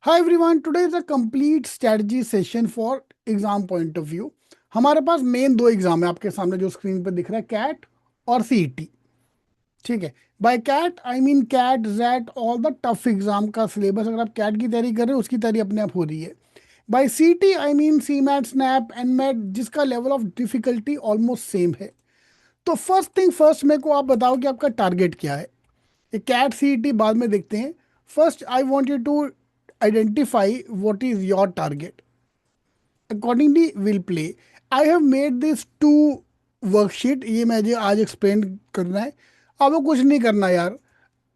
Hi everyone, today is a complete strategy session for exam point of view. हमारे पास main दो exam है आपके सामने जो स्क्रीन पे दिख रहा है, कैट और सीईटी। ठीक है। By CAT I mean CAT XAT all the tough exam का सिलेबस। अगर आप कैट की तैयारी कर रहे हो उसकी तैयारी अपने आप हो रही है। By CET I mean CMAT, SNAP, NMAT, जिसका level of difficulty almost same है। तो फर्स्ट थिंग फर्स्ट, मेरे को आप बताओ कि आपका टारगेट क्या है। ये कैट सीईटी बाद में देखते हैं। First I want you to identify what is your target, accordingly will play. I have made this two worksheet, ये मुझे आज एक्सप्लेन करना है। अब कुछ नहीं करना यार,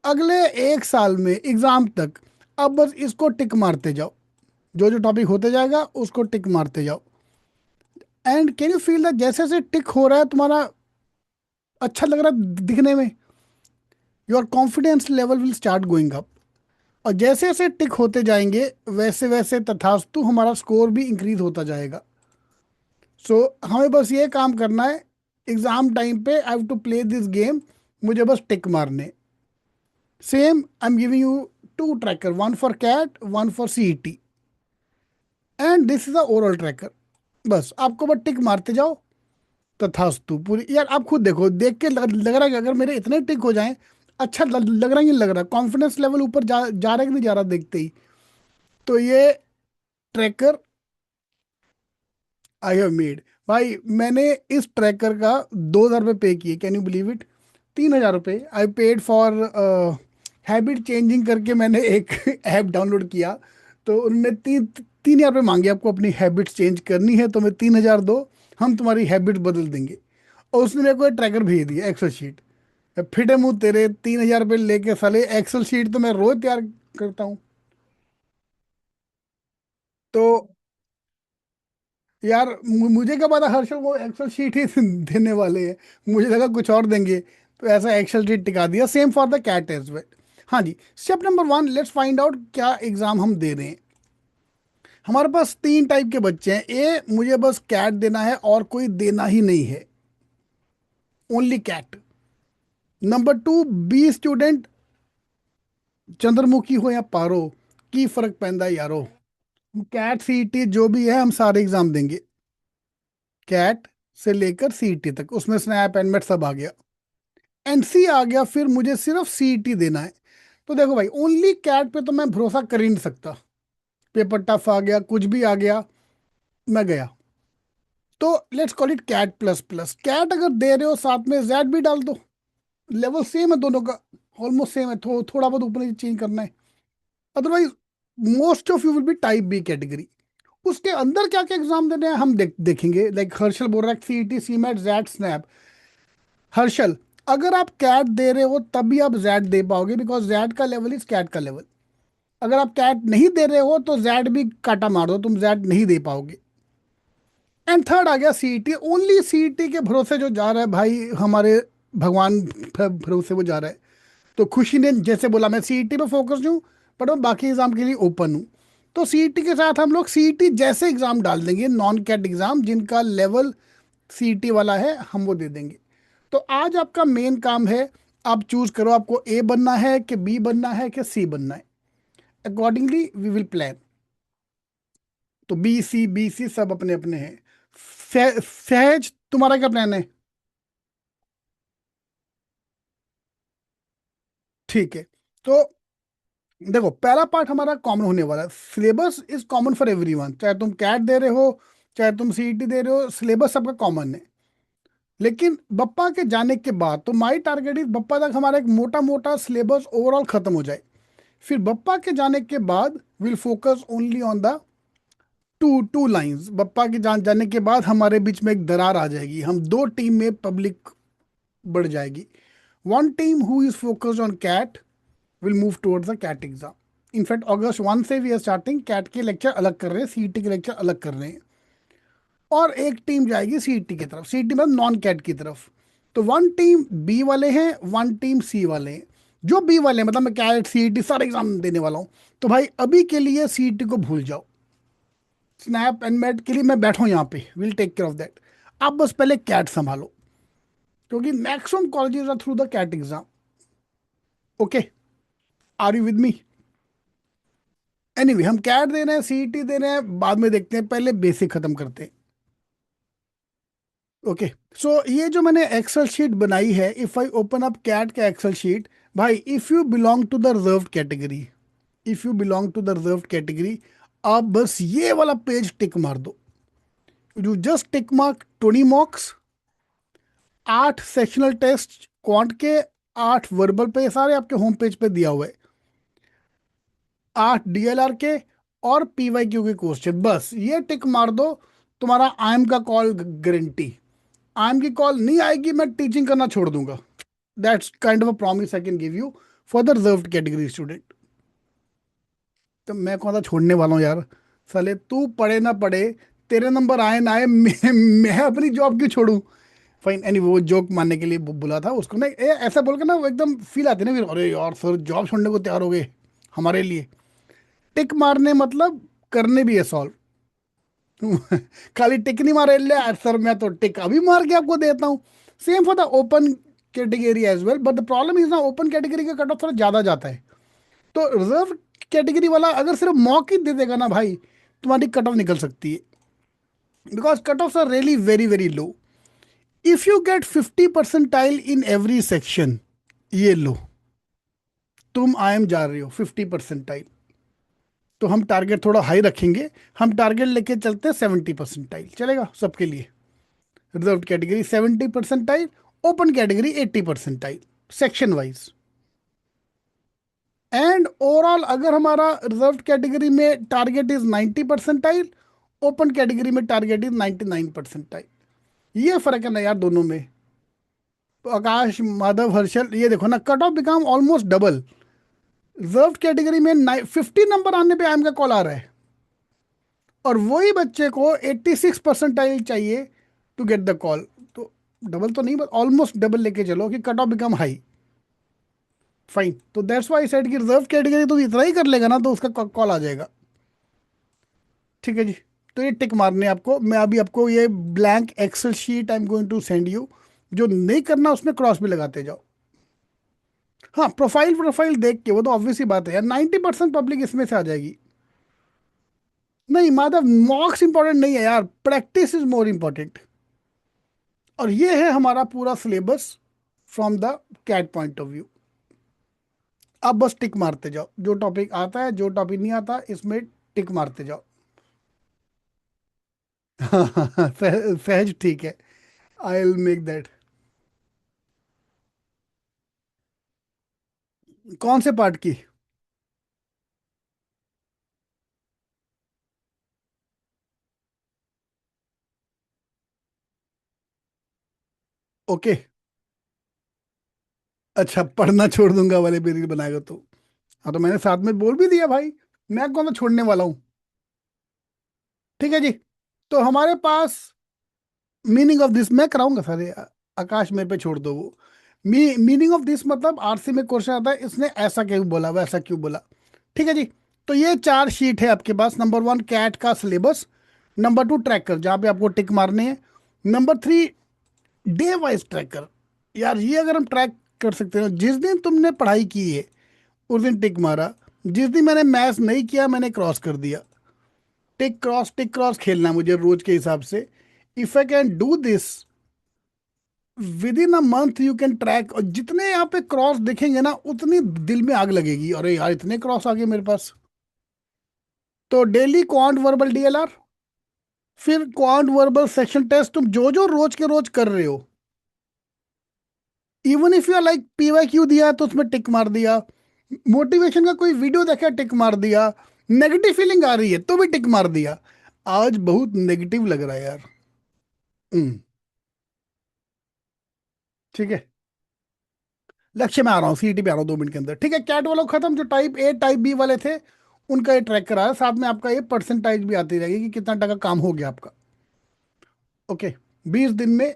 अगले एक साल में एग्जाम तक अब बस इसको टिक मारते जाओ। जो जो टॉपिक होते जाएगा उसको टिक मारते जाओ। And can you feel that जैसे जैसे टिक हो रहा है तुम्हारा अच्छा लग रहा है दिखने में, your confidence level will start going up. और जैसे जैसे टिक होते जाएंगे वैसे वैसे तथास्तु हमारा स्कोर भी इंक्रीज होता जाएगा। सो हमें बस ये काम करना है, एग्जाम टाइम पे I have to play this game, मुझे बस टिक मारने। Same I am giving you two tracker, one for CAT, one for CET, and this is the overall tracker. बस आपको बस टिक मारते जाओ तथास्तु। पूरी यार आप खुद देखो, देख के लग रहा है कि अगर मेरे इतने टिक हो जाएं, अच्छा लग रहा है, नहीं लग रहा, कॉन्फिडेंस लेवल ऊपर जा रहा है कि नहीं जा रहा देखते ही। तो ये ट्रैकर आई हैव मेड। भाई मैंने इस ट्रैकर का 2,000 रुपये पे किए, कैन यू बिलीव इट। 3,000 रुपये I paid for habit changing करके मैंने एक ऐप डाउनलोड किया। तो उनने 3,000 रुपये मांगे, आपको अपनी हैबिट्स चेंज करनी है तो मैं 3,000 दो, हम तुम्हारी हैबिट बदल देंगे। और उसने मेरे को एक ट्रैकर भेज दिया, एक्सेल शीट। फिटे मुंह तेरे, 3,000 रुपये लेके साले एक्सेल शीट तो मैं रोज तैयार करता हूँ। तो यार मुझे क्या पता हर्षल वो एक्सेल शीट ही देने वाले हैं, मुझे लगा कुछ और देंगे। तो ऐसा एक्सेल शीट टिका दिया, same for the CAT as well. हाँ जी, step number one, let's find out क्या एग्जाम हम दे रहे हैं। हमारे पास तीन टाइप के बच्चे हैं। ए, मुझे बस कैट देना है और कोई देना ही नहीं है, only CAT. Number two, B student, Chandramukhi हो या पारो, की फर्क पैंदा है यारो। कैट सीईटी जो भी है हम सारे एग्जाम देंगे, कैट से लेकर सीईटी तक, उसमें स्नैप एंडमेट सब आ गया। एनसी आ गया, फिर मुझे सिर्फ सीईटी देना है। तो देखो भाई, ओनली कैट पे तो मैं भरोसा कर ही नहीं सकता। पेपर टफ आ गया, कुछ भी आ गया, मैं गया। तो let's call it CAT plus plus. CAT अगर दे रहे हो साथ में जेड भी डाल दो, लेवल सेम है दोनों का, ऑलमोस्ट सेम है, थोड़ा बहुत ऊपर चेंज करना है। Otherwise most of you will be type B category. उसके अंदर क्या क्या एग्जाम देने हैं हम देखेंगे। लाइक हर्षल बोल रहा है CET, CMAT, XAT, SNAP. Harshal, अगर आप कैट दे रहे हो तभी आप जैट दे पाओगे, बिकॉज जैट का लेवल इज कैट का लेवल। अगर आप कैट नहीं दे रहे हो तो जैट भी काटा मार दो, तुम जैट नहीं दे पाओगे। एंड थर्ड आ गया सीईटी। ओनली सीईटी के भरोसे जो जा रहा है भाई, हमारे भगवान भरोसे वो जा रहा है। तो खुशी ने जैसे बोला मैं सीईटी पे फोकस हूँ, पर मैं बाकी एग्जाम के लिए ओपन हूँ। तो सीईटी के साथ हम लोग सीईटी जैसे एग्जाम डाल देंगे, नॉन कैट एग्जाम जिनका लेवल सीईटी वाला है हम वो दे देंगे। तो आज आपका मेन काम है, आप चूज करो आपको ए बनना है कि बी बनना है कि सी बनना है। Accordingly we will plan. तो बी सी सब अपने अपने हैं। सहज, तुम्हारा क्या प्लान है? ठीक है। तो देखो, पहला पार्ट हमारा कॉमन होने वाला है। Syllabus is common for everyone, चाहे तुम कैट दे रहे हो चाहे तुम सीईटी दे रहे हो, सिलेबस सबका कॉमन है। लेकिन बप्पा के जाने के बाद तो माई टारगेट इज बप्पा तक हमारा एक मोटा मोटा सिलेबस ओवरऑल खत्म हो जाए। फिर बप्पा के जाने के बाद will focus only on the two two lines. Bappa के जाने के बाद हमारे बीच में एक दरार आ जाएगी, हम दो टीम में पब्लिक बढ़ जाएगी। One team who is focused on CAT will move towards the CAT exam. In fact August 1 से वी आर स्टार्टिंग, कैट के लेक्चर अलग कर रहे हैं, सीईटी के लेक्चर अलग कर रहे हैं। और एक टीम जाएगी सीईटी की तरफ, सीईटी मतलब नॉन कैट की तरफ। तो वन टीम बी वाले हैं, वन टीम सी वाले हैं। जो बी वाले हैं, मतलब मैं कैट सीईटी सारे एग्जाम देने वाला हूँ, तो भाई अभी के लिए सीईटी को भूल जाओ। स्नैप एंड मैट के लिए मैं बैठा हूँ यहाँ पे, will take care of that. आप बस पहले कैट संभालो, क्योंकि maximum colleges are through the CAT exam. Okay, are you with me? Anyway हम कैट दे रहे हैं, सीईटी दे रहे हैं, बाद में देखते हैं, पहले बेसिक खत्म करते हैं। ओके, सो ये जो मैंने एक्सेल शीट बनाई है, if I open up CAT का एक्सेल शीट, भाई if you belong to the reserve category, if you belong to the reserve category, आप बस ये वाला पेज टिक मार दो। You just tick mark 20 marks, 8 sectional test quant के, 8 verbal पे, ये सारे आपके होम पेज पे दिया हुआ है, 8 डीएलआर के और पीवाईक्यू के क्वेश्चन, बस ये टिक मार दो, तुम्हारा आईएम का कॉल गारंटी। आईएम की कॉल नहीं आएगी, मैं टीचिंग करना छोड़ दूंगा। That's kind of a promise I can give you for the reserved category student. तो मैं कौन सा छोड़ने वाला हूँ यार, साले तू पढ़े ना पढ़े, तेरे नंबर आए ना आए, मैं अपनी जॉब क्यों छोड़ूं। फाइन, एनी वो जोक मारने के लिए बोला था उसको ना, ऐसा बोल के ना वो एकदम फील आती है ना फिर, अरे यार सर जॉब छोड़ने को तैयार हो गए हमारे लिए। टिक मारने मतलब करने भी है सॉल्व। खाली टिक नहीं मारे ले यार सर, मैं तो टिक अभी मार के आपको देता हूँ। Same for the open category as well, but the problem is ना ओपन कैटेगरी का कट ऑफ थोड़ा ज़्यादा जाता है। तो रिजर्व कैटेगरी वाला अगर सिर्फ मॉक ही दे देगा ना भाई, तुम्हारी कट ऑफ निकल सकती है, because cut off are really very very low. If you get 50% in every section, ये लो, तुम आई एम जा रहे हो 50%, तो हम टारगेट थोड़ा हाई रखेंगे, हम टारगेट लेके चलते हैं 70%, चलेगा सबके लिए। Reserve category 70%, open category 80%, section wise. And overall अगर हमारा रिजर्व कैटेगरी में टारगेट इज 90%, ओपन कैटेगरी में टारगेट इज 99%। ये फर्क है ना यार दोनों में। तो आकाश, माधव, हर्षल, ये देखो ना, cut off become almost double. Reserve category में 50 नंबर आने पे आईएम का कॉल आ रहा है, और वही बच्चे को 86% चाहिए टू गेट द कॉल। तो डबल तो नहीं, बट ऑलमोस्ट डबल लेके चलो कि cut off become high. Fine, तो दैट्स व्हाई सेड कि रिजर्व कैटेगरी तो इतना ही कर लेगा ना तो उसका कॉल आ जाएगा। ठीक है जी, तो ये टिक मारने आपको, मैं अभी आपको ये blank Excel sheet I am going to send you, जो नहीं करना उसमें क्रॉस भी लगाते जाओ। हाँ, प्रोफाइल प्रोफाइल देख के, वो तो ऑब्वियस ही बात है यार, 90% पब्लिक इसमें से आ जाएगी। नहीं माधव, मार्क्स इंपॉर्टेंट नहीं है यार, प्रैक्टिस इज मोर इंपॉर्टेंट। और ये है हमारा पूरा syllabus from the CAT point of view. अब बस टिक मारते जाओ, जो टॉपिक आता है, जो टॉपिक नहीं आता इसमें टिक मारते जाओ। सहज ठीक है, आई विल मेक दैट। कौन से पार्ट की? ओके, अच्छा पढ़ना छोड़ दूंगा वाले पे रील बनाएगा तो। हाँ, तो मैंने साथ में बोल भी दिया भाई, मैं कौन सा छोड़ने वाला हूँ। ठीक है जी, तो हमारे पास मीनिंग ऑफ दिस मैं कराऊंगा सारे, आकाश मेरे पे छोड़ दो वो। मीनिंग ऑफ दिस मतलब आरसी में क्वेश्चन आता है, इसने ऐसा क्यों बोला, वैसा क्यों बोला। ठीक है जी, तो ये 4 शीट है आपके पास। नंबर 1 कैट का सिलेबस, नंबर 2 ट्रैकर जहाँ पे आपको टिक मारने हैं, नंबर 3 डे वाइज ट्रैकर। यार ये अगर हम ट्रैक कर सकते हैं, जिस दिन तुमने पढ़ाई की है उस दिन टिक मारा, जिस दिन मैंने मैथ्स नहीं किया मैंने क्रॉस कर दिया। टिक क्रॉस खेलना मुझे रोज के हिसाब से। If I can do this with in a month, you can track, और जितने यहाँ पे क्रॉस दिखेंगे ना उतनी दिल में आग लगेगी, अरे यार इतने क्रॉस आ गए मेरे पास। तो डेली क्वांट वर्बल डीएलआर, फिर क्वांट वर्बल सेक्शन टेस्ट, तुम जो जो रोज के रोज कर रहे हो, even if you like PYQ दिया तो उसमें टिक मार दिया, मोटिवेशन का कोई वीडियो देखा टिक मार दिया, नेगेटिव फीलिंग आ रही है तो भी टिक मार दिया। आज बहुत नेगेटिव लग रहा है यार। हम्म, ठीक है, लक्ष्य में आ रहा हूँ, सीईटी पे आ रहा हूँ 2 मिनट के अंदर। ठीक है, कैट वालों खत्म, जो टाइप ए टाइप बी वाले थे उनका ये ट्रैक करा है, साथ में आपका ये परसेंटाइज भी आती रहेगी कि कितना टका काम हो गया आपका। ओके, 20 दिन में,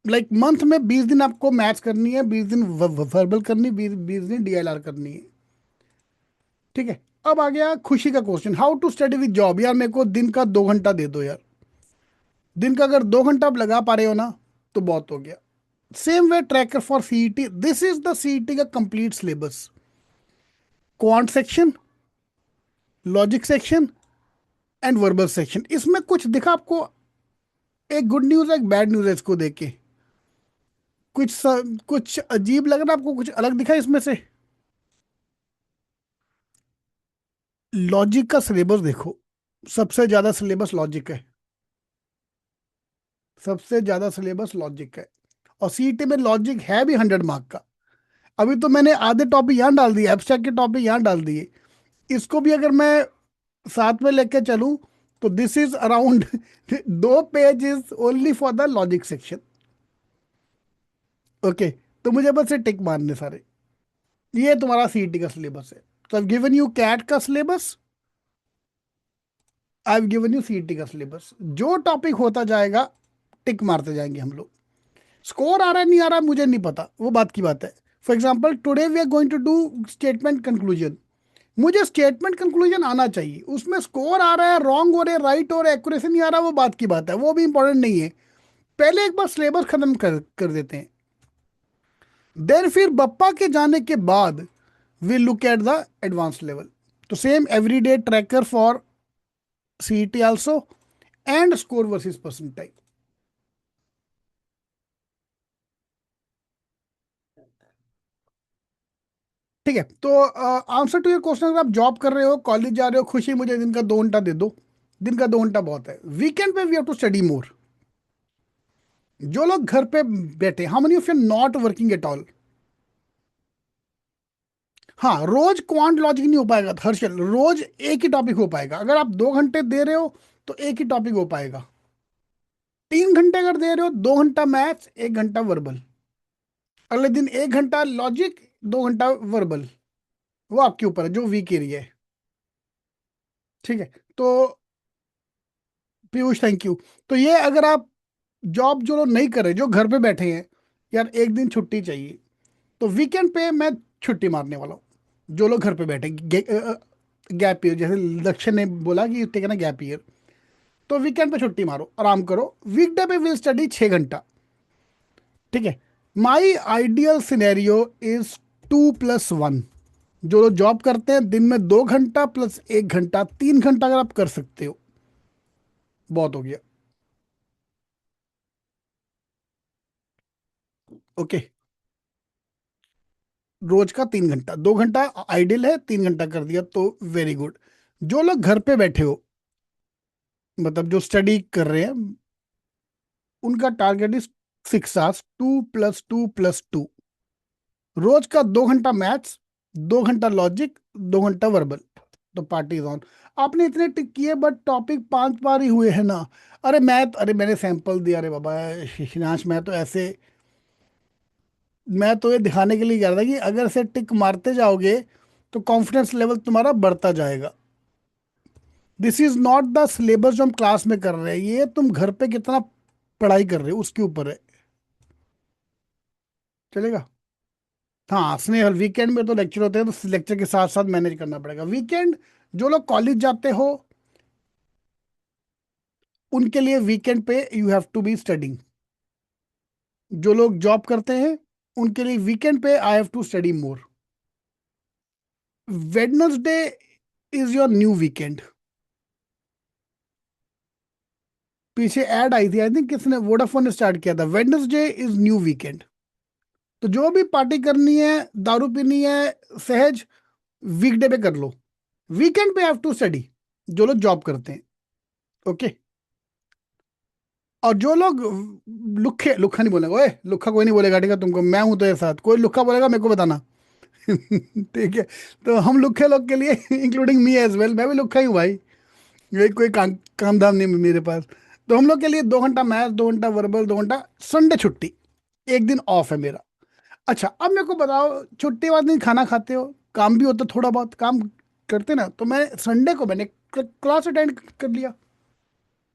लाइक मंथ में 20 दिन आपको मैथ्स करनी है, 20 दिन वर्बल करनी, 20 दिन डीएलआर करनी है। ठीक है, अब आ गया खुशी का question, how to study with job. यार मेरे को दिन का 2 घंटा दे दो यार, दिन का अगर 2 घंटा आप लगा पा रहे हो ना तो बहुत हो गया। Same way tracker for CET, this is the CET का complete syllabus. Quant section, logic section and verbal section. इसमें कुछ दिखा आपको? एक गुड न्यूज है, एक बैड न्यूज है इसको देख के। कुछ अजीब लग रहा है आपको? कुछ अलग दिखा इसमें से? लॉजिक का सिलेबस देखो, सबसे ज्यादा सिलेबस लॉजिक है। सबसे ज्यादा सिलेबस लॉजिक है। और सीईटी में लॉजिक है भी 100 मार्क का। अभी तो मैंने आधे टॉपिक यहाँ डाल दिए, एब्स्ट्रैक्ट के टॉपिक यहाँ डाल दिए। इसको भी अगर मैं साथ में लेके चलूं तो this is around 2 page is only for the logic section. Okay, तो मुझे बस ये टिक मारने सारे। ये तुम्हारा सीईटी का सिलेबस है। तो आई गिवन यू कैट का syllabus, I given you CET का सिलेबस। जो टॉपिक होता जाएगा टिक मारते जाएंगे हम लोग। स्कोर आ रहा है नहीं आ रहा मुझे नहीं पता, वो बात की बात है। For example today we are going to do statement conclusion. मुझे स्टेटमेंट कंक्लूजन आना चाहिए, उसमें स्कोर आ रहा है, रॉन्ग हो रहे, राइट हो रहे, एक्यूरेसी नहीं आ रहा, वो बात की बात है, वो भी इंपॉर्टेंट नहीं है। पहले एक बार सिलेबस खत्म कर देते हैं, देन फिर बप्पा के जाने के बाद we look at the advance level. तो same everyday tracker for CET also and score versus percentile. ठीक है, तो आंसर टू योर क्वेश्चन, अगर आप जॉब कर रहे हो, कॉलेज जा रहे हो, खुशी मुझे दिन का 2 घंटा दे दो। दिन का 2 घंटा बहुत है। वीकेंड पे we have to study more. जो लोग घर पे बैठे, how many of you not working at all? हाँ, रोज क्वांट लॉजिक नहीं हो पाएगा हर्षल, रोज एक ही टॉपिक हो पाएगा। अगर आप 2 घंटे दे रहे हो तो एक ही टॉपिक हो पाएगा। 3 घंटे अगर दे रहे हो, 2 घंटा मैथ्स, 1 घंटा वर्बल। अगले दिन 1 घंटा लॉजिक, 2 घंटा वर्बल। वो आपके ऊपर है, जो वीक एरिया है। ठीक है, तो पीयूष थैंक यू। तो ये अगर आप जॉब जो लोग नहीं कर रहे, जो घर पे बैठे हैं, यार एक दिन छुट्टी चाहिए, तो वीकेंड पे मैं छुट्टी मारने वाला हूँ। जो लोग घर पे बैठे, गैप ईयर, जैसे लक्ष्य ने बोला कि टेक ना गैप ईयर, तो वीकेंड पे छुट्टी मारो, आराम करो। वीकडे पे विल स्टडी 6 घंटा। ठीक है, माई आइडियल सिनेरियो इज 2+1। जो लोग जॉब करते हैं, दिन में 2 घंटा प्लस 1 घंटा, 3 घंटा अगर आप कर सकते हो, बहुत हो गया। ओके, रोज का 3 घंटा, 2 घंटा आइडियल है, 3 घंटा कर दिया तो वेरी गुड। जो लोग घर पे बैठे हो, मतलब जो स्टडी कर रहे हैं, उनका टारगेट इज 6 आवर्स, 2+2+2। रोज का 2 घंटा मैथ्स, 2 घंटा लॉजिक, 2 घंटा वर्बल। तो पार्टी इज ऑन। आपने इतने टिक किए बट टॉपिक 5 बार ही हुए हैं ना। अरे मैंने सैंपल दिया, अरे बाबा शिनाश, मैं तो ये दिखाने के लिए कह रहा था कि अगर से टिक मारते जाओगे तो कॉन्फिडेंस लेवल तुम्हारा बढ़ता जाएगा। This is not the syllabus जो हम क्लास में कर रहे हैं, ये तुम घर पे कितना पढ़ाई कर रहे हो उसके ऊपर है। चलेगा? हाँ, स्नेहल वीकेंड में तो लेक्चर होते हैं, तो लेक्चर के साथ साथ मैनेज करना पड़ेगा वीकेंड। जो लोग कॉलेज जाते हो, उनके लिए वीकेंड पे you have to be studying. जो लोग जॉब करते हैं, उनके लिए वीकेंड पे I have to study more. Wednesday is your new weekend. पीछे ऐड आई थी, आई थिंक किसने, वोडाफोन ने स्टार्ट किया था, वेडनेसडे इज न्यू वीकेंड। तो जो भी पार्टी करनी है, दारू पीनी है, सहज, वीकडे पे कर लो। वीकेंड पे हैव टू स्टडी, जो लोग जॉब करते हैं। ओके, और जो लोग लुखे, लुखा नहीं बोलेगा, ओए लुखा कोई नहीं बोलेगा, ठीक है? तुमको मैं हूं तेरे साथ, कोई लुखा बोलेगा मेरे को बताना। ठीक है, तो हम लुखे लोग के लिए इंक्लूडिंग मी एज वेल, मैं भी लुखा ही हूँ भाई। ये कोई काम धाम नहीं है मेरे पास। तो हम लोग के लिए 2 घंटा मैथ, 2 घंटा वर्बल, 2 घंटा, संडे छुट्टी, एक दिन ऑफ है मेरा। अच्छा, अब मेरे को बताओ, छुट्टी वाले दिन खाना खाते हो, काम भी होता, थोड़ा बहुत काम करते ना, तो मैं संडे को मैंने क्लास अटेंड कर लिया।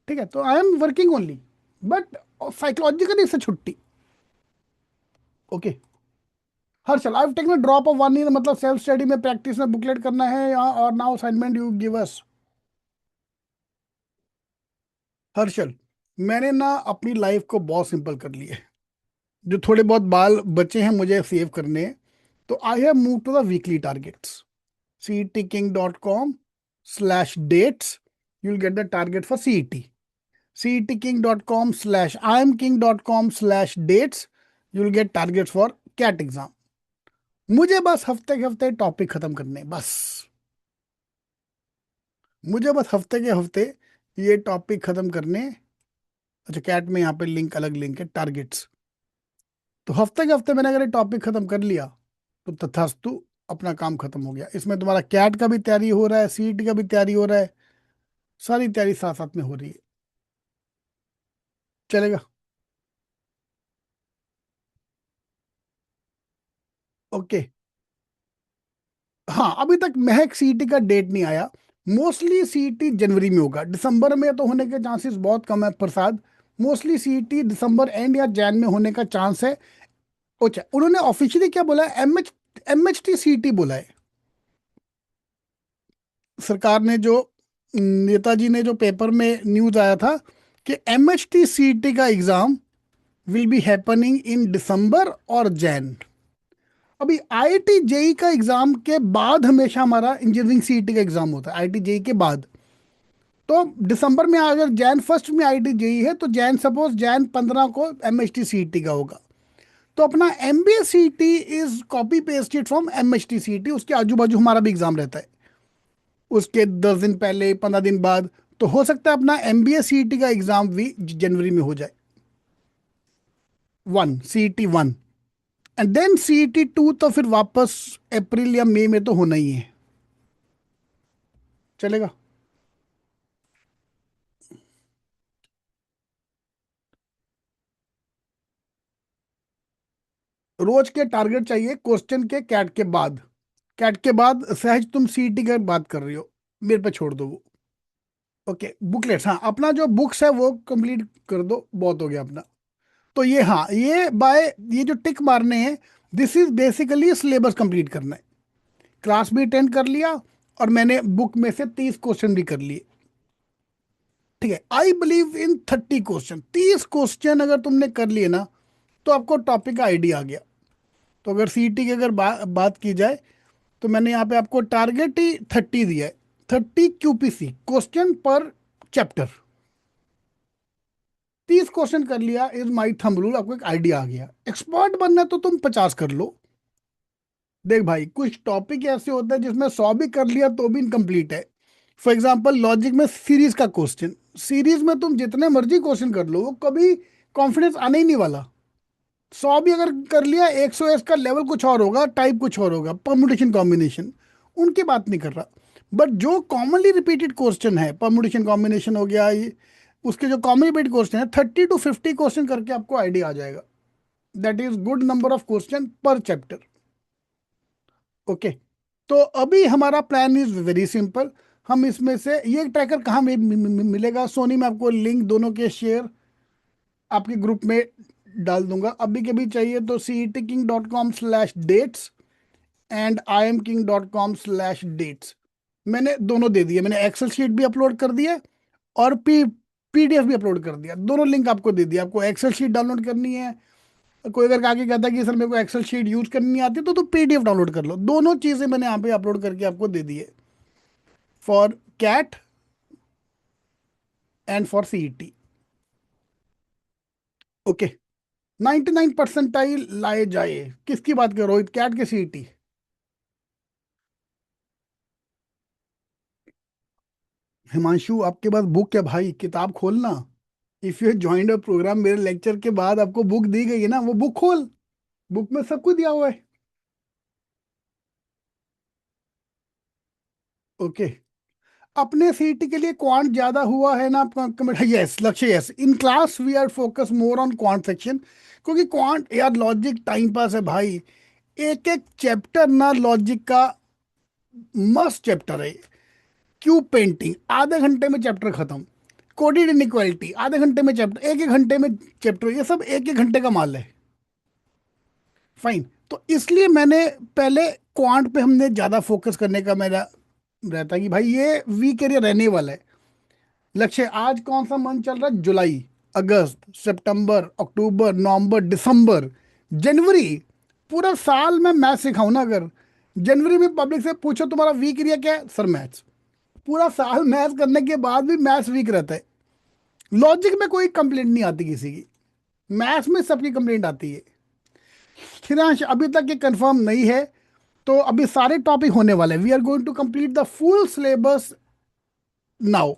ठीक है, तो I am working only, but psychologically इससे छुट्टी। Okay, Harshal I have taken a drop of 1 year, मतलब सेल्फ स्टडी में प्रैक्टिस में बुकलेट करना है, या और now assignment you give us? Harshal, मैंने ना अपनी लाइफ को बहुत सिंपल कर लिया है। जो थोड़े बहुत बाल बचे हैं मुझे सेव करने हैं, तो I have move to the weekly targets. ctking.com slash dates, you'll get the target for CET. cetking.com/imking.com/dates, you'll get targets for CAT exam. मुझे बस हफ्ते के हफ्ते टॉपिक खत्म करने हैं, बस मुझे बस हफ्ते के हफ्ते ये टॉपिक खत्म करने हैं. अच्छा, कैट में यहाँ पे लिंक, अलग लिंक है, टारगेट्स. तो हफ्ते के हफ्ते मैंने अगर ये टॉपिक खत्म कर लिया तो तथास्तु, अपना काम खत्म हो गया. इसमें तुम्हारा कैट का भी तैयारी हो रहा है, सीईटी का भी तैयारी हो रहा है, सारी तैयारी साथ साथ में हो रही है. चलेगा? ओके. हाँ, अभी तक महक सीईटी का डेट नहीं आया. मोस्टली सीईटी जनवरी में होगा. दिसंबर में तो होने के चांसेस बहुत कम है प्रसाद. मोस्टली सीईटी दिसंबर एंड या जैन में होने का चांस है. अच्छा, उन्होंने ऑफिशियली क्या बोला है? एमएचटी सीईटी बोला है. सरकार ने जो, नेताजी ने जो पेपर में न्यूज आया था कि एमएचटी सीईटी का exam will be happening in December और जैन. अभी आईआईटी जेई का एग्जाम के बाद हमेशा हमारा इंजीनियरिंग सीईटी का एग्जाम होता है, आईआईटी जेई के बाद. तो दिसंबर में अगर जैन फर्स्ट में आईआईटी जेई है तो जैन, सपोज जैन 15 को एमएचटी सीईटी का होगा. तो अपना MBA CET is copy pasted from MHT CET. उसके आजू बाजू हमारा भी एग्जाम रहता है, उसके 10 दिन पहले, 15 दिन बाद. तो हो सकता है अपना एमबीए सीईटी का एग्जाम भी जनवरी में हो जाए. 1, सीईटी 1. एंड देन सीईटी 2 तो फिर वापस अप्रैल या मई में तो होना ही है. चलेगा? रोज के टारगेट चाहिए क्वेश्चन के, कैट के बाद. कैट के बाद सहज तुम सीईटी की बात कर रही हो, मेरे पे छोड़ दो वो. ओके, बुकलेट्स, हाँ, अपना जो बुक्स है वो कंप्लीट कर दो, बहुत हो गया अपना. तो ये, हाँ, ये जो टिक मारने हैं, this is basically syllabus complete करना है. क्लास भी अटेंड कर लिया और मैंने बुक में से 30 क्वेश्चन भी कर लिए. ठीक है, I believe in 30 question. 30 question अगर तुमने कर लिए ना, तो आपको टॉपिक का आइडिया आ गया. तो अगर सीईटी की अगर बात की जाए, तो मैंने यहाँ पे आपको टारगेट ही 30 दिया है. 30 क्यूपीसी क्वेश्चन पर चैप्टर. 30 क्वेश्चन कर लिया इज माई थंब रूल. आपको एक आइडिया आ गया. एक्सपर्ट बनना है तो तुम 50 कर लो. देख भाई, कुछ टॉपिक ऐसे होते हैं जिसमें 100 भी कर लिया तो भी इनकम्प्लीट है. फॉर एग्जाम्पल लॉजिक में सीरीज का क्वेश्चन. सीरीज में तुम जितने मर्जी क्वेश्चन कर लो, वो कभी कॉन्फिडेंस आने ही नहीं वाला. 100 भी अगर कर लिया, 100 का लेवल कुछ और होगा, टाइप कुछ और होगा, परमुटेशन कॉम्बिनेशन, उनकी बात नहीं कर रहा. बट जो कॉमनली रिपीटेड क्वेश्चन है, परमुटेशन कॉम्बिनेशन हो गया ये, उसके जो कॉमन रिपीटेड क्वेश्चन है, 30 to 50 क्वेश्चन करके आपको आइडिया आ जाएगा. That is good number of question पर चैप्टर. ओके. तो अभी हमारा प्लान इज वेरी सिंपल. हम इसमें से ये ट्रैकर कहाँ मिलेगा? सोनी में आपको लिंक दोनों के शेयर आपके ग्रुप में डाल दूंगा. अभी के भी चाहिए तो cetking.com/dates एंड imking.com/dates. मैंने दोनों दे दिए. मैंने एक्सेल शीट भी अपलोड कर दिया और पीडीएफ भी अपलोड कर दिया. दोनों लिंक आपको दे दिया. आपको एक्सेल शीट डाउनलोड करनी है, कोई अगर आगे कहता है कि सर मेरे को एक्सेल शीट यूज करनी नहीं आती, तो पीडीएफ डाउनलोड कर लो. दोनों चीजें मैंने यहाँ पे अपलोड करके आपको दे दी है, for CAT and for CET. Okay. 99 percentile लाए जाए. किसकी बात कर रहे हो? रोहित, कैट के सीईटी? हिमांशु, आपके पास बुक है भाई, किताब खोलना. If you joined a programme, मेरे लेक्चर के बाद आपको बुक दी गई है ना, वो बुक खोल. बुक में सब कुछ दिया हुआ है. ओके. अपने सीईटी के लिए क्वांट ज्यादा हुआ है ना आपका? Yes Lakshya, yes. In class we are focus more on quant section, क्योंकि क्वांट यार लॉजिक टाइम पास है भाई. एक एक चैप्टर ना लॉजिक का मस्त चैप्टर है. क्यूब पेंटिंग आधे घंटे में चैप्टर खत्म. कोडेड इनइक्वालिटी आधे घंटे में चैप्टर, एक एक घंटे में चैप्टर. ये सब एक एक घंटे का माल है. फाइन. तो इसलिए मैंने पहले क्वांट पे हमने ज्यादा फोकस करने का मेरा रहता है कि भाई ये वीक एरिया रहने वाला है. लक्ष्य, आज कौन सा मंथ चल रहा है? जुलाई, अगस्त, सितंबर, अक्टूबर, नवंबर, दिसंबर, जनवरी. पूरा साल में मैथ सिखाऊं ना, अगर जनवरी में पब्लिक से पूछो तुम्हारा वीक एरिया क्या है, सर मैथ्स. पूरा साल मैथ्स करने के बाद भी मैथ्स वीक रहता है। लॉजिक में कोई कंप्लेंट नहीं आती किसी की, मैथ्स में सबकी कंप्लेंट आती है। हिरांश अभी तक ये कंफर्म नहीं है, तो अभी सारे टॉपिक होने वाले हैं। We are going to complete the full syllabus now.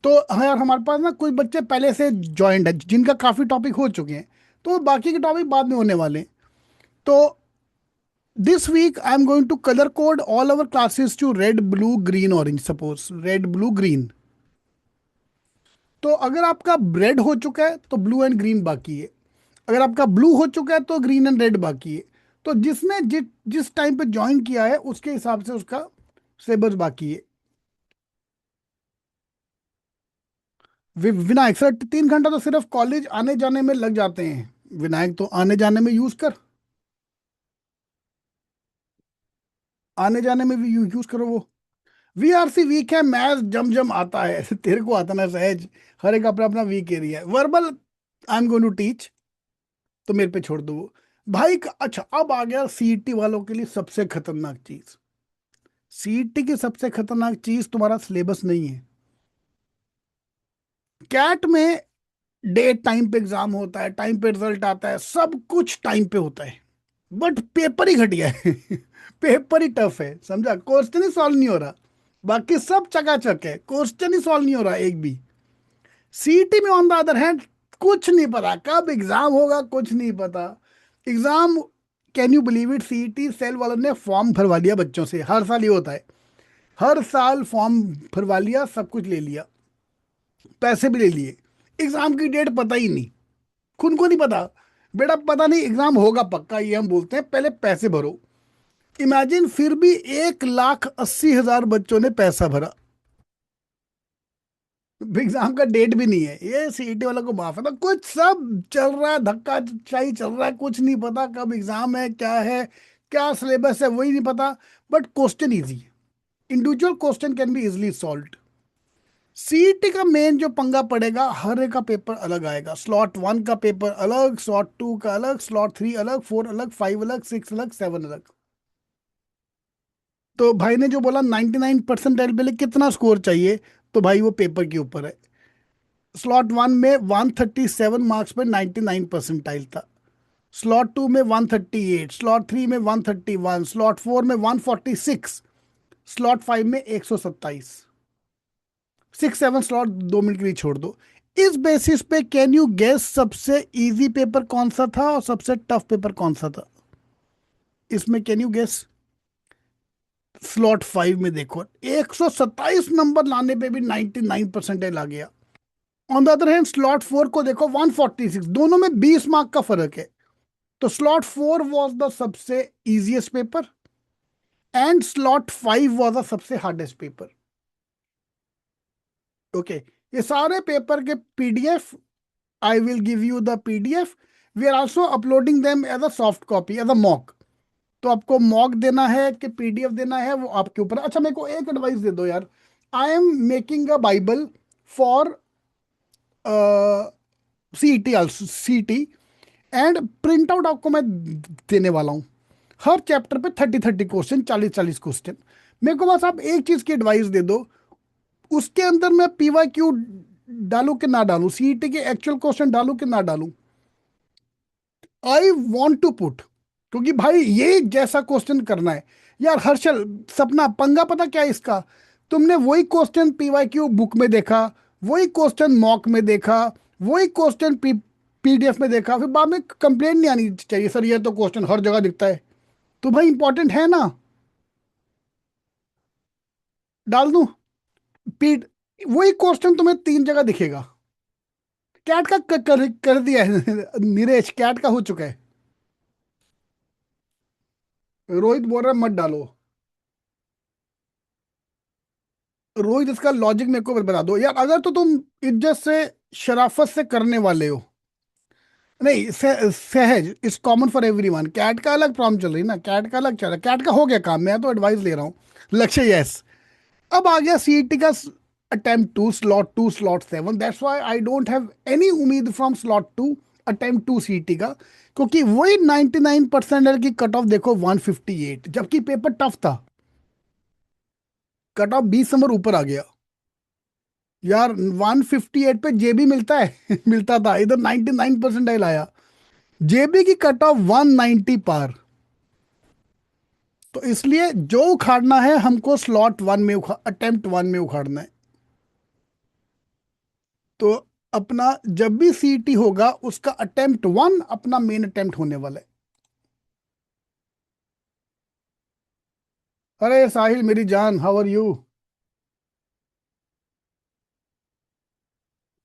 तो हाँ यार, हमारे पास ना कुछ बच्चे पहले से ज्वाइंट है जिनका काफ़ी टॉपिक हो चुके हैं, तो बाकी के टॉपिक बाद में होने वाले हैं। तो this week I am going to colour code all our classes to red blue green orange, suppose red blue green. तो अगर आपका रेड हो चुका है तो ब्लू एंड ग्रीन बाकी है, अगर आपका ब्लू हो चुका है तो ग्रीन एंड रेड बाकी है। तो जिसने जिस टाइम पे ज्वाइन किया है उसके हिसाब से उसका सिलेबस बाकी है। विनायक सर 3 घंटा तो सिर्फ कॉलेज आने जाने में लग जाते हैं। विनायक तो आने जाने में यूज कर, आने जाने में भी यूज करो वो। वीआरसी वीक है, मैथ जम जम आता है तेरे को आता ना सहज, हर एक अपना अपना वीक एरिया है। Verbal I am going to teach, तो मेरे पे छोड़ दो वो। भाई अच्छा, अब आ गया सीईटी वालों के लिए सबसे खतरनाक चीज। सीईटी की सबसे खतरनाक चीज तुम्हारा सिलेबस नहीं है। कैट में डेट टाइम पे एग्जाम होता है, टाइम पे रिजल्ट आता है, सब कुछ टाइम पे होता है, बट पेपर ही घटिया है पेपर ही टफ है, समझा? क्वेश्चन ही सॉल्व नहीं हो रहा, बाकी सब चकाचक है, क्वेश्चन ही सॉल्व नहीं हो रहा एक भी। सीईटी में ऑन द अदर हैंड कुछ नहीं पता कब एग्जाम होगा, कुछ नहीं पता exam. Can you believe it, CET cell वालों ने फॉर्म भरवा लिया बच्चों से, हर साल ये होता है, हर साल फॉर्म भरवा लिया, सब कुछ ले लिया, पैसे भी ले लिए, एग्जाम की डेट पता ही नहीं, खुद को नहीं पता। बेटा पता नहीं एग्जाम होगा पक्का, ये हम बोलते हैं, पहले पैसे भरो। इमेजिन, फिर भी 1,80,000 बच्चों ने पैसा भरा, एग्जाम का डेट भी नहीं है। ये सीईटी वाला को माफ है ना, कुछ सब चल रहा है, धक्का चाई चल रहा है, कुछ नहीं पता कब एग्जाम है, क्या है, क्या सिलेबस है, वही नहीं पता। बट क्वेश्चन इजी है, individual question can be easily solved. CET का मेन जो पंगा पड़ेगा, हर एक का पेपर अलग आएगा। स्लॉट 1 का पेपर अलग, स्लॉट 2 का अलग, स्लॉट 3 अलग, 4 अलग, 5 अलग, 6 अलग, 7 अलग। तो भाई ने जो बोला 99% पे लिए कितना स्कोर चाहिए, तो भाई वो पेपर के ऊपर है। स्लॉट 1 में 137 मार्क्स पे 99 परसेंटाइल था, स्लॉट 2 में 138, स्लॉट 3 में 131, स्लॉट 4 में 146, स्लॉट 5 में 127। 6 7 स्लॉट 2 मिनट के लिए छोड़ दो। इस बेसिस पे कैन यू गेस सबसे इजी पेपर कौन सा था और सबसे टफ पेपर कौन सा था? इसमें कैन यू गेस? स्लॉट 5 में देखो, 127 नंबर लाने पे भी 99 परसेंटाइल आ गया। On the other hand slot 4 को देखो, 146, दोनों में 20 मार्क का फर्क है। तो स्लॉट 4 वॉज द सबसे easiest paper and slot 5 was the सबसे हार्डेस्ट पेपर। ओके, ये सारे पेपर के PDF, I will give you the PDF. We are also uploading them as a soft copy, as a mock. तो आपको mock देना है कि पीडीएफ देना है, वो आपके ऊपर। अच्छा, मेरे को एक एडवाइस दे दो यार, I am making a Bible for CET, also CET, and print out आपको मैं देने वाला हूँ। हर चैप्टर पे 30 30 क्वेश्चन, 40 40 क्वेश्चन। मेरे को बस आप एक चीज की एडवाइस दे दो, उसके अंदर मैं पीवाई क्यू डालूं कि ना डालूं, सीईटी के एक्चुअल क्वेश्चन डालूं कि ना डालूं। आई वॉन्ट टू पुट, क्योंकि भाई ये जैसा क्वेश्चन करना है यार। हर्षल, सपना, पंगा पता क्या है इसका? तुमने वही क्वेश्चन पीवाई क्यू बुक में देखा, वही क्वेश्चन मॉक में देखा, वही क्वेश्चन पीडीएफ में देखा, फिर बाद में कंप्लेंट नहीं आनी चाहिए सर ये तो क्वेश्चन हर जगह दिखता है। तो भाई इंपॉर्टेंट है ना, डाल दूं? पीड वही क्वेश्चन तुम्हें 3 जगह दिखेगा। कैट का कर दिया है नीरज, कैट का हो चुका है। रोहित बोल रहा है मत डालो। रोहित, इसका लॉजिक मेरे को बता दो यार। अगर तो तुम इज्जत से, शराफत से करने वाले हो, नहीं सहज, it's common for everyone. CAT का अलग प्रॉब्लम चल रही ना, कैट का अलग चल रहा है, कैट का हो गया काम, मैं तो एडवाइस ले रहा हूँ। लक्ष्य, यस। अब आ गया सीईटी का attempt two, slot 2, slot 7। That's why I don't have any उम्मीद फ्रॉम स्लॉट 2, अटेम्प्ट 2 सीईटी का, क्योंकि वही 99% की कट ऑफ देखो 158, जबकि पेपर टफ था। कट ऑफ 20 नंबर ऊपर आ गया यार। 158 पे जेबी मिलता है मिलता था, इधर 99 परसेंटाइल आया। जेबी की कट ऑफ 190 पार। तो इसलिए जो उखाड़ना है हमको स्लॉट वन में अटेम्प्ट वन में उखाड़ना है। तो अपना जब भी सीईटी होगा उसका अटेम्प्ट वन अपना मेन अटेम्प्ट होने वाला है। अरे साहिल मेरी जान, how are you?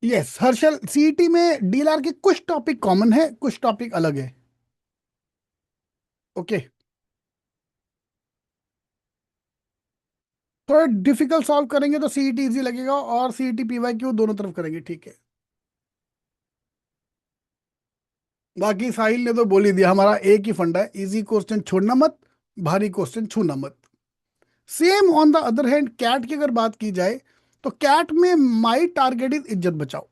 Yes Harshal, CET में डीएलआर के कुछ टॉपिक कॉमन है, कुछ टॉपिक अलग है। ओके। थोड़ा डिफिकल्ट सॉल्व करेंगे तो सीईटी इजी लगेगा, और सीईटी पीवाईक्यू दोनों तरफ करेंगे, ठीक है। बाकी साहिल ने तो बोल ही दिया, हमारा एक ही फंडा है, इजी क्वेश्चन छोड़ना मत, भारी क्वेश्चन छूना मत। Same on the other hand CAT की अगर बात की जाए, तो कैट में माई टारगेट इज इज्जत बचाओ।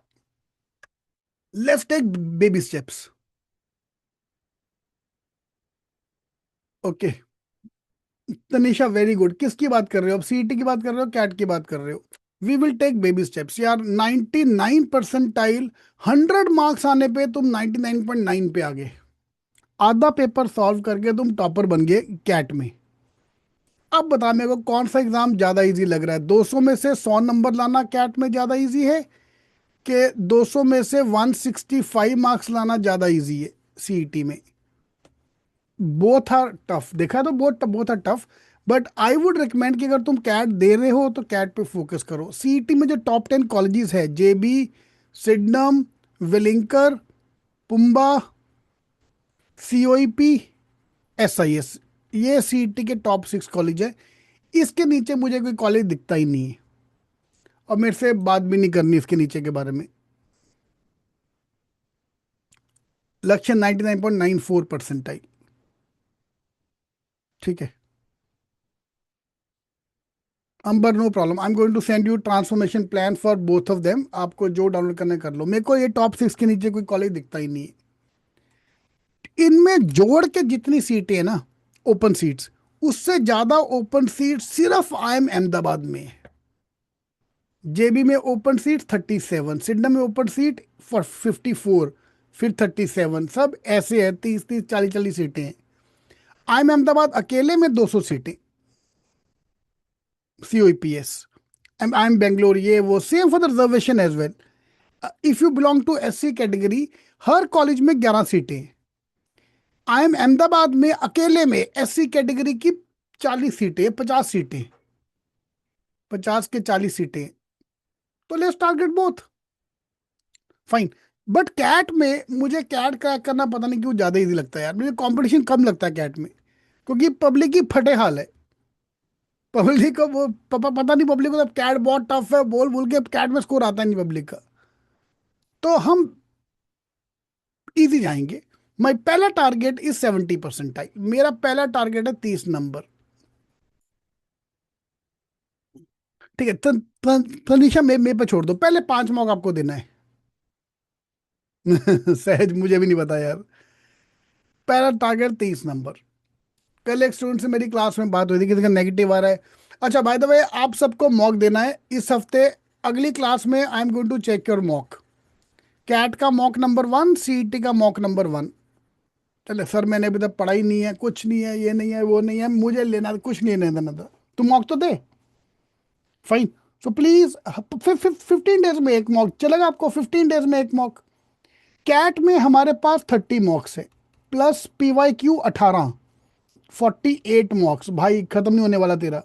Let's take baby steps. Okay. Tanisha very good. किसकी बात कर रहे हो, अब सीईटी की बात कर रहे हो, कैट की बात कर रहे हो? We will take baby steps यार। 99 परसेंटाइल, 100 मार्क्स आने पे तुम 99.9 पे आ गए। आधा पेपर सॉल्व करके तुम टॉपर बन गए कैट में। अब बता मेरे को कौन सा एग्जाम ज्यादा इजी लग रहा है? 200 में से 100 नंबर लाना कैट में ज्यादा इजी है, कि 200 में से 165 मार्क्स लाना ज्यादा इजी है सीईटी में? बोथ आर टफ, देखा तो both are tough. But I would recommend कि अगर तुम कैट दे रहे हो तो कैट पे फोकस करो। सीईटी में जो टॉप 10 कॉलेजेस है, जेबी, सिडनम, वेलिंकर, पुम्बा, सीओईपी, एसआईएस, ये सीईटी के टॉप 6 कॉलेज है। इसके नीचे मुझे कोई कॉलेज दिखता ही नहीं है, और मेरे से बात भी नहीं करनी इसके नीचे के बारे में। लक्ष्य 99.94 परसेंटाइल, ठीक है। Ambar no problem, I am going to send you transformation plan for both of them. आपको जो डाउनलोड करना है कर लो। मेरे को ये टॉप 6 के नीचे कोई कॉलेज दिखता ही नहीं है। इनमें जोड़ के जितनी सीटें हैं ना, ओपन सीट्स, उससे ज्यादा ओपन सीट सिर्फ आईएम अहमदाबाद में है। जेबी में ओपन सीट 37, सिडनम में ओपन सीट फॉर 54, फिर 37, सब ऐसे है 30 30 40 40 सीटें हैं। आईएम अहमदाबाद अकेले में 200 सीटें। सीओपीएस, आई एम बेंगलोर, ये वो same for the reservation as well. If you belong to SC category, हर कॉलेज में 11 सीटें। आई एम अहमदाबाद में अकेले में एससी कैटेगरी की 40 सीटें, 50 सीटें, 50 के 40 सीटें। तो let's target both, fine. But CAT में मुझे कैट क्रैक करना पता नहीं क्यों ज्यादा इजी लगता है यार। मुझे कंपटीशन कम लगता है कैट में, क्योंकि पब्लिक की फटे हाल है। पब्लिक को वो पता नहीं, पब्लिक को तो कैट बहुत टफ है बोल बोल के कैट में स्कोर आता नहीं पब्लिक का। तो हम इजी जाएंगे। माई पहला टारगेट इज 70 परसेंटाइल, मेरा पहला टारगेट है 30 नंबर। ठीक है, तनिषा मेरे पे छोड़ दो, पहले 5 मॉक आपको देना है। सहज मुझे भी नहीं पता यार। पहला टारगेट 30 नंबर। कल एक स्टूडेंट से मेरी क्लास में बात हुई थी, किसी का नेगेटिव आ रहा है। अच्छा बाय द वे, आप सबको मॉक देना है इस हफ्ते। अगली क्लास में I am going to check your mock. CAT का मॉक नंबर 1, सीईटी का मॉक नंबर 1। चले सर मैंने अभी तक पढ़ा ही नहीं है, कुछ नहीं है, ये नहीं है, वो नहीं है, मुझे लेना कुछ नहीं लेना देना था। तू मॉक तो दे, फाइन। सो प्लीज 15 डेज में एक मॉक चलेगा आपको, 15 डेज में एक मॉक। कैट में हमारे पास 30 मॉक्स है, प्लस पीवाई क्यू 18, 48 मॉक्स, भाई खत्म नहीं होने वाला तेरा।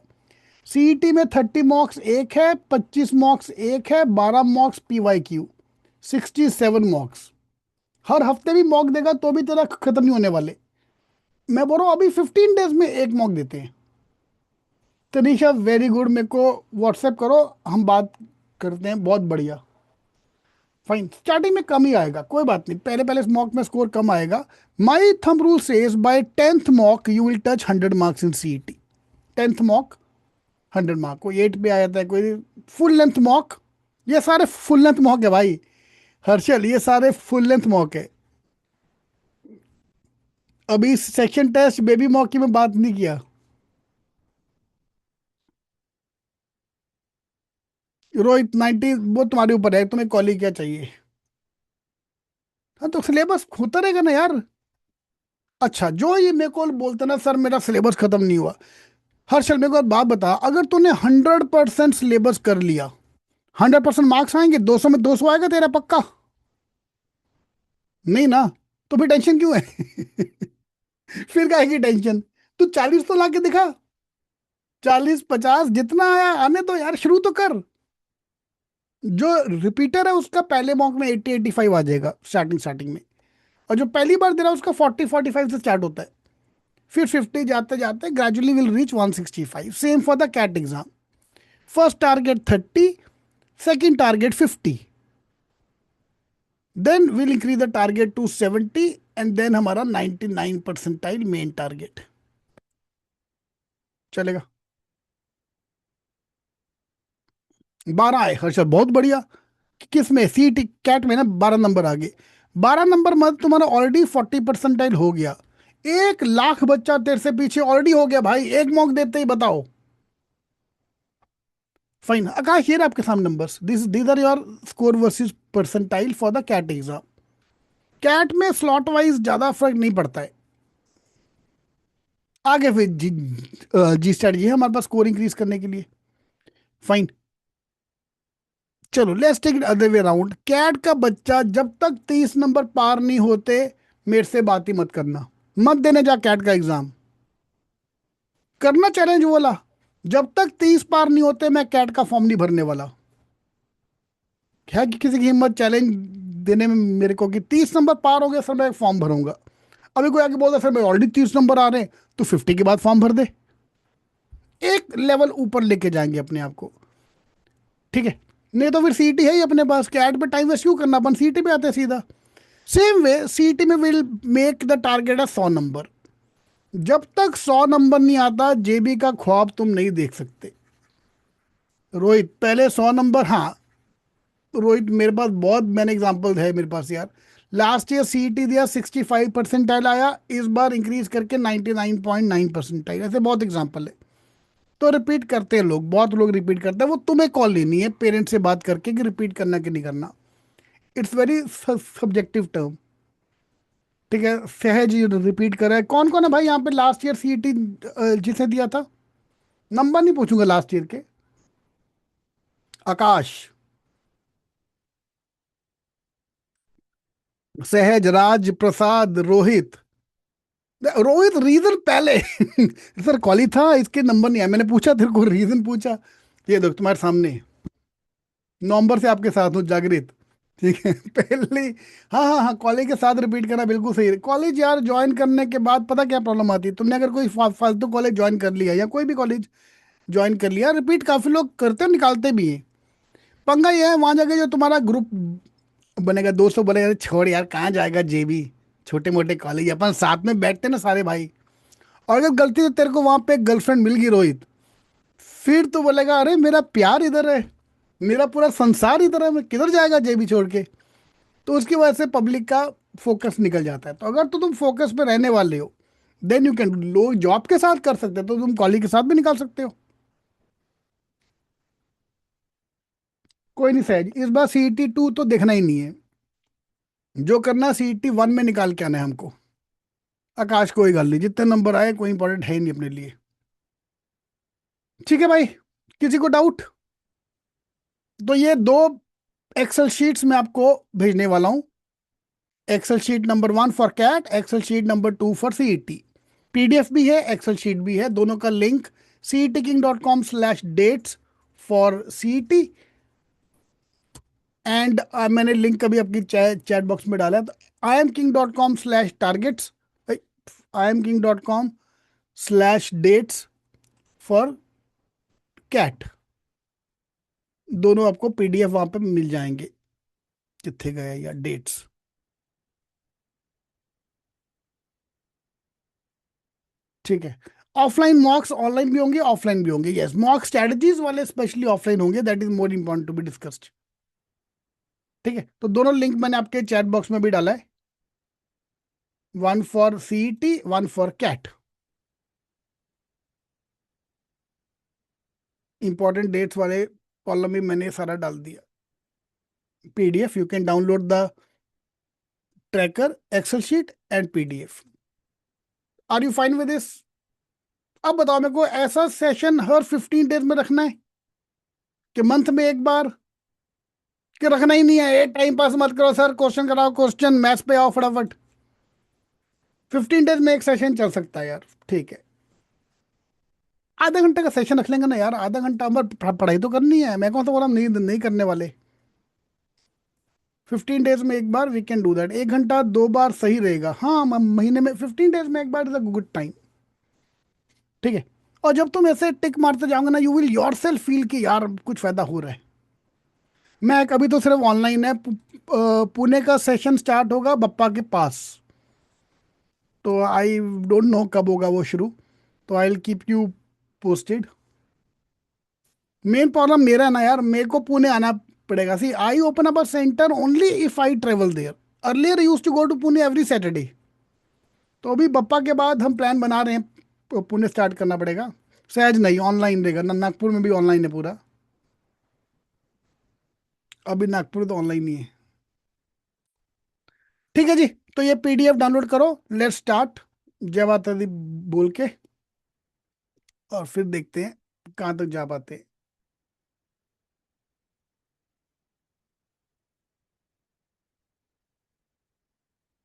सीईटी में 30 मॉक्स एक है, 25 मॉक्स एक है, 12 मॉक्स पीवाई क्यू, 67 मॉक्स। हर हफ्ते भी मॉक देगा तो भी तेरा खत्म नहीं होने वाले। मैं बोल रहा हूँ अभी 15 डेज में एक मॉक देते हैं। तनीषा वेरी गुड, मेरे को व्हाट्सएप करो, हम बात करते हैं, बहुत बढ़िया। फाइन, स्टार्टिंग में कम ही आएगा, कोई बात नहीं, पहले पहले मॉक में स्कोर कम आएगा। My thumb rule says by 10th mock you will touch 100 marks in CET. 10th mock 100 mark, कोई 8 पे आ जाता है, कोई फुल लेंथ मॉक। ये सारे फुल लेंथ मॉक है भाई हर्षल, ये सारे फुल लेंथ मॉक है। अभी सेक्शन टेस्ट बेबी मॉक की मैं बात नहीं किया। रोहित 90, वो तुम्हारे ऊपर है, तुम्हें कॉलेज क्या चाहिए। हाँ तो सिलेबस होता रहेगा ना यार। अच्छा, जो ये मेरे को बोलते ना सर मेरा सिलेबस खत्म नहीं हुआ, हर्षल मेरे को एक बात बता, अगर तूने 100% सिलेबस कर लिया, 100% मार्क्स आएंगे, 200 में 200 आएगा तेरा पक्का। नहीं ना, तो फिर टेंशन क्यों है। फिर काहे की टेंशन, तू 40 तो ला के दिखा, 40 50 जितना आया आने तो यार, शुरू तो कर। जो रिपीटर है उसका पहले मॉक में 80 85 आ जाएगा स्टार्टिंग स्टार्टिंग में, और जो पहली बार दे रहा है उसका 40 45 से स्टार्ट होता है, फिर 50 जाते जाते gradually will reach 165। Same for the CAT exam, first target 30, second target 50, then will increase the target to 70, and then हमारा 99 परसेंटाइल मेन टारगेट चलेगा। 12 आए हर्षद, बहुत बढ़िया। किस में, सी टी कैट में ना 12 नंबर आ गए। 12 नंबर मतलब तुम्हारा ऑलरेडी 40 परसेंटाइल हो गया। 1 लाख बच्चा तेरे से पीछे ऑलरेडी हो गया भाई, एक मॉक देते ही बताओ। फाइन आकाश, ये रहे आपके सामने numbers, this these are your score versus percentile for the CAT exam. CAT में स्लॉट वाइज ज्यादा फर्क नहीं पड़ता है। आगे फिर जी स्ट्रेटजी है हमारे पास स्कोर इंक्रीज करने के लिए। फाइन, चलो let's take it other way around. CAT का बच्चा जब तक 30 नंबर पार नहीं होते, मेरे से बात ही मत करना, मत देने जा कैट का एग्जाम। करना चैलेंज वाला, जब तक 30 पार नहीं होते मैं कैट का फॉर्म नहीं भरने वाला। क्या कि किसी की हिम्मत चैलेंज देने में मेरे को कि 30 नंबर पार हो गया सर मैं फॉर्म भरूंगा। अभी कोई आके बोलता सर मैं ऑलरेडी 30 नंबर आ रहे हैं, तो 50 के बाद फॉर्म भर दे। एक लेवल ऊपर लेके जाएंगे अपने आप को, ठीक है। नहीं तो फिर सीटी है ही अपने पास, कैट पे टाइम वेस्ट क्यों करना, अपन सीटी पे आते हैं सीधा। सेम वे सीटी में विल मेक द टारगेट है 100 नंबर। जब तक 100 नंबर नहीं आता जेबी का ख्वाब तुम नहीं देख सकते। रोहित पहले 100 नंबर, हाँ। रोहित मेरे पास बहुत मैंने एग्जांपल है मेरे पास यार। लास्ट ईयर सीईटी दिया 65 परसेंटाइल आया, इस बार इंक्रीज करके 99.9 परसेंटाइल, ऐसे बहुत एग्जांपल है। तो रिपीट करते हैं लोग, बहुत लोग रिपीट करते हैं, वो तुम्हें कॉल लेनी है पेरेंट्स से बात करके कि रिपीट करना कि नहीं करना। इट्स वेरी सब्जेक्टिव टर्म, ठीक है। सहज रिपीट कर रहा है, कौन कौन है भाई यहाँ पे लास्ट ईयर सीईटी जिसे दिया था। नंबर नहीं पूछूंगा लास्ट ईयर के। आकाश, सहज, राज प्रसाद, रोहित। रोहित रीजन पहले सर कॉली था इसके नंबर नहीं आया, मैंने पूछा तेरे को रीजन पूछा। ये देखो तुम्हारे सामने, नवंबर से आपके साथ हूँ जागृत, ठीक है। पहले, हाँ हाँ हाँ, कॉलेज के साथ रिपीट करना बिल्कुल सही है। कॉलेज यार ज्वाइन करने के बाद पता क्या प्रॉब्लम आती है, तुमने अगर कोई फालतू कॉलेज ज्वाइन कर लिया या कोई भी कॉलेज ज्वाइन कर लिया, रिपीट काफी लोग करते हैं, निकालते भी हैं। पंगा ये है वहां जाके जो तुम्हारा ग्रुप बनेगा, दोस्तों बनेगा, अरे छोड़ यार कहाँ जाएगा जेबी, छोटे मोटे कॉलेज अपन साथ में बैठते ना सारे भाई। और अगर गलती से तेरे को वहां पे गर्लफ्रेंड मिल गई रोहित, फिर तो बोलेगा अरे मेरा प्यार इधर है, मेरा पूरा संसार इधर है, मैं किधर जाएगा जेबी छोड़ के। तो उसकी वजह से पब्लिक का फोकस निकल जाता है। तो अगर तो तुम फोकस पे रहने वाले हो, देन यू कैन, लोग जॉब के साथ कर सकते हो तो तुम कॉलेज के साथ भी निकाल सकते हो। कोई नहीं सहज, इस बार सीईटी 2 तो देखना ही नहीं है, जो करना सीईटी 1 में निकाल के आना है हमको। आकाश कोई गल नहीं, जितने नंबर आए कोई इंपॉर्टेंट है ही नहीं अपने लिए। ठीक है भाई, किसी को डाउट। तो ये दो एक्सेल शीट्स मैं आपको भेजने वाला हूँ। Excel sheet number 1 for CAT, excel sheet number 2 for CET. PDF भी है, एक्सेल शीट भी है, दोनों का link CETking.com/dates for CET, and मैंने लिंक कभी अपनी चैट बॉक्स में डाला है, तो IIMKing.com/targets, IIMKing.com/dates फॉर कैट। दोनों आपको पीडीएफ वहां पे मिल जाएंगे, कितने गए या डेट्स। ठीक है। ऑफलाइन मॉक्स ऑनलाइन भी होंगे, ऑफलाइन भी होंगे, यस। मॉक स्ट्रेटजीज वाले स्पेशली ऑफलाइन होंगे, that is more important to be discussed. ठीक है, तो दोनों लिंक मैंने आपके चैट बॉक्स में भी डाला है, 1 for CET, 1 for CAT. Important dates वाले कॉलम भी मैंने सारा डाल दिया। PDF, you can download the tracker, excel sheet and PDF। Are you fine with this? अब बताओ मेरे को, ऐसा सेशन हर 15 डेज में रखना है कि मंथ में एक बार, कि रखना ही नहीं है? ये टाइम पास मत करो सर, क्वेश्चन कराओ, क्वेश्चन मैथ्स पे आओ फटाफट। 15 डेज में एक सेशन चल सकता है यार, ठीक है। आधा घंटे का सेशन रख लेंगे ना यार, आधा घंटा, हमारे पढ़ाई तो करनी है, मैं कौन सा बोला नहीं नहीं करने वाले। 15 डेज में एक बार वी कैन डू दैट, 1 घंटा 2 बार सही रहेगा। हाँ, महीने में 15 डेज में एक bar is a good time, ठीक है। और जब तुम ऐसे टिक मारते जाओगे ना, you will your self feel कि यार कुछ फायदा हो रहा है। मैं अभी तो सिर्फ ऑनलाइन है, पुणे का सेशन स्टार्ट होगा बप्पा के पास, तो आई डोंट नो कब होगा वो शुरू, तो I will keep you posted. Main problem मेरा है ना यार, मेरे को पुणे आना पड़ेगा। See, I open up a centre only if I travel there. Earlier use to go to Pune every Saturday. तो अभी बप्पा के बाद हम प्लान बना रहे हैं, पुणे स्टार्ट करना पड़ेगा। सहज नहीं, ऑनलाइन रहेगा ना, नागपुर में भी ऑनलाइन है पूरा। अभी नागपुर तो ऑनलाइन ही है। ठीक है जी, तो ये PDF डाउनलोड करो, लेट्स स्टार्ट, जय माता दी बोल के, और फिर देखते हैं कहाँ तक जा पाते हैं।